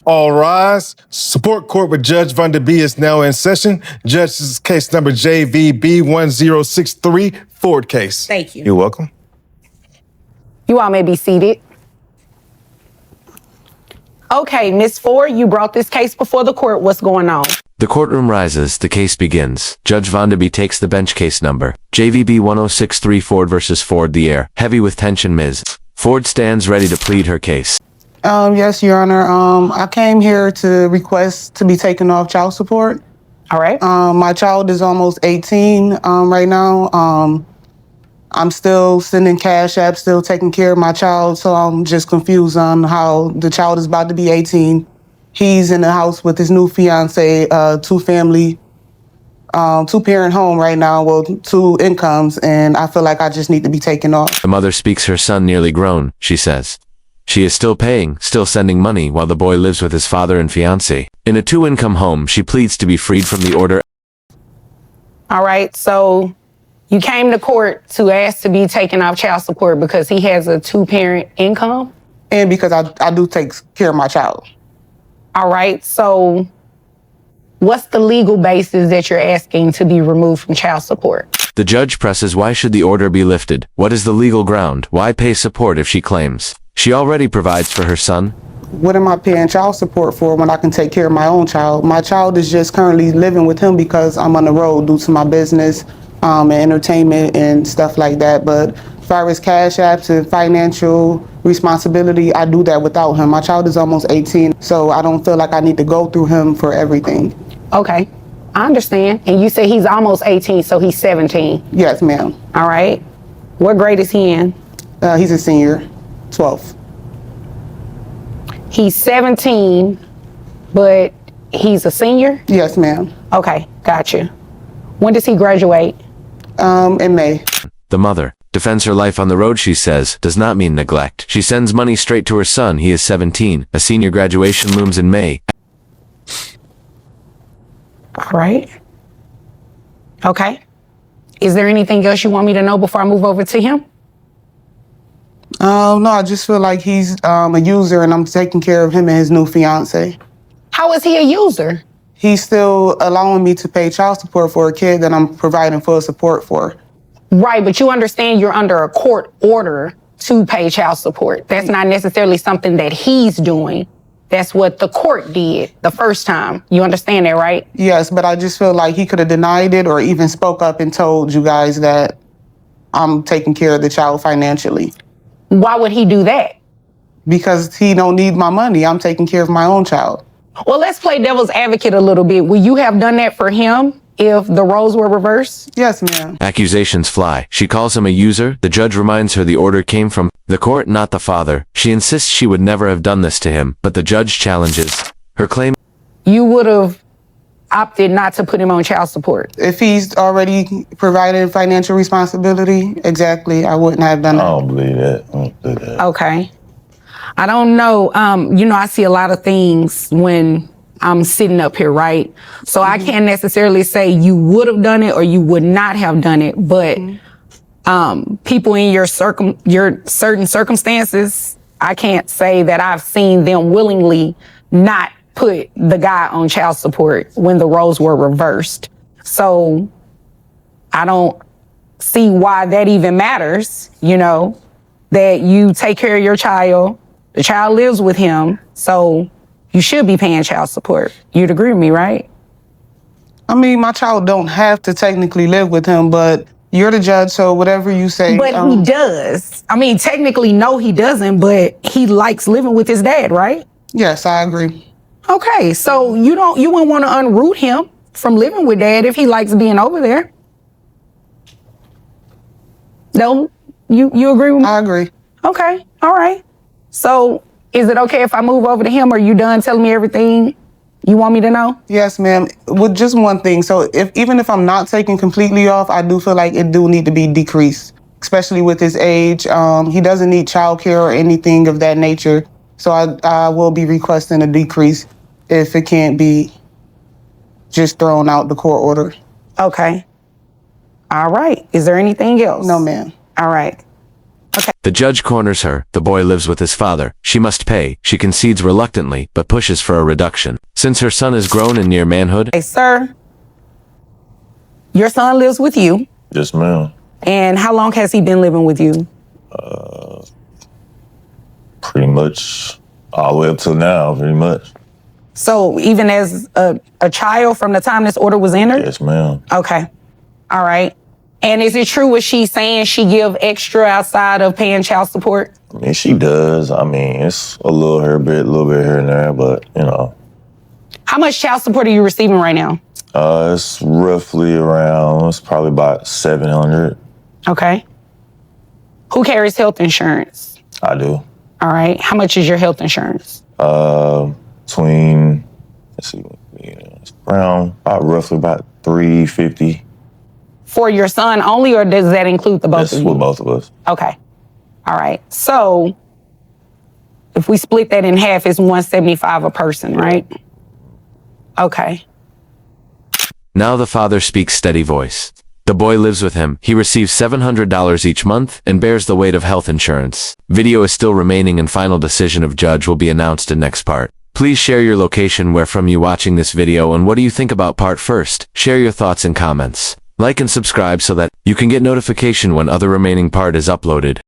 All rise. Support court with Judge Van der Bee is now in session. Judge, this is case number JVB 1063, Ford case. Thank you. You're welcome. You all may be seated. Okay, Ms. Ford, you brought this case before the court. What's going on? The courtroom rises, the case begins. Judge Van der Bee takes the bench case number. JVB 1063 Ford versus Ford, the air. Heavy with tension, Ms. Ford stands ready to plead her case. Yes, Your Honor. I came here to request to be taken off child support. All right. My child is almost 18 right now. I'm still sending cash apps, still taking care of my child, so I'm just confused on how the child is about to be 18. He's in the house with his new fiance, two-parent home right now, well, two incomes, and I feel like I just need to be taken off. The mother speaks her son nearly grown, she says. She is still paying, still sending money while the boy lives with his father and fiancé. In a two-income home, she pleads to be freed from the order. All right, so you came to court to ask to be taken off child support because he has a two-parent income? And because I do take care of my child. All right, so what's the legal basis that you're asking to be removed from child support? The judge presses why should the order be lifted? What is the legal ground? Why pay support if she claims she already provides for her son? What am I paying child support for when I can take care of my own child? My child is just currently living with him because I'm on the road due to my business and entertainment and stuff like that. But as far as cash apps and financial responsibility, I do that without him. My child is almost 18, so I don't feel like I need to go through him for everything. Okay, I understand. And you say he's almost 18, so he's 17. Yes, ma'am. All right. What grade is he in? He's a senior, 12th. He's 17, but he's a senior? Yes, ma'am. Okay, gotcha. When does he graduate? In May. The mother defends her life on the road, she says, does not mean neglect. She sends money straight to her son. He is 17. A senior graduation looms in May. All right. Okay. Is there anything else you want me to know before I move over to him? No, I just feel like he's a user and I'm taking care of him and his new fiance. How is he a user? He's still allowing me to pay child support for a kid that I'm providing full support for. Right, but you understand you're under a court order to pay child support. That's not necessarily something that he's doing. That's what the court did the first time. You understand that, right? Yes, but I just feel like he could have denied it or even spoke up and told you guys that I'm taking care of the child financially. Why would he do that? Because he don't need my money. I'm taking care of my own child. Well, let's play devil's advocate a little bit. Would you have done that for him if the roles were reversed? Yes, ma'am. Accusations fly. She calls him a user. The judge reminds her the order came from the court, not the father. She insists she would never have done this to him, but the judge challenges her claim. You would have opted not to put him on child support. If he's already provided financial responsibility, exactly, I wouldn't have done it. I don't believe that. I don't do that. Okay. I don't know. I see a lot of things when I'm sitting up here, right? So I can't necessarily say you would have done it or you would not have done it, but people in your certain circumstances, I can't say that I've seen them willingly not put the guy on child support when the roles were reversed. So I don't see why that even matters, that you take care of your child. The child lives with him, so you should be paying child support. You'd agree with me, right? I mean, my child don't have to technically live with him, but you're the judge, so whatever you say. But he does. I mean, technically, no, he doesn't, but he likes living with his dad, right? Yes, I agree. Okay, so you wouldn't want to unroot him from living with dad if he likes being over there. No, you agree with me? I agree. Okay, all right. So is it okay if I move over to him? Or are you done telling me everything you want me to know? Yes, ma'am. With just one thing. So even if I'm not taken completely off, I do feel like it do need to be decreased, especially with his age. He doesn't need childcare or anything of that nature. So I will be requesting a decrease if it can't be just thrown out the court order. Okay. All right. Is there anything else? No, ma'am. All right. The judge corners her. The boy lives with his father. She must pay. She concedes reluctantly, but pushes for a reduction. Since her son is grown and near manhood, Hey, sir, your son lives with you. Yes, ma'am. And how long has he been living with you? Pretty much all the way up till now, pretty much. So even as a child from the time this order was entered? Yes, ma'am. Okay. All right. And is it true what she's saying? She give extra outside of paying child support? I mean, she does. I mean, it's a little bit here and there, but, you know. How much child support are you receiving right now? It's roughly around, it's probably about 700. Okay. Who carries health insurance? I do. All right. How much is your health insurance? Between, let's see, it's around roughly about 350. For your son only, or does that include the both That's of you? for both of us. Okay. All right. So if we split that in half, it's $175 a person, right? Okay. now the father speaks steady voice. The boy lives with him. He receives $700 each month and bears the weight of health insurance. Video is still remaining and final decision of judge will be announced in next part. Please share your location where from you watching this video and what do you think about part first. Share your thoughts and comments. Like and subscribe so that you can get notification when other remaining part is uploaded.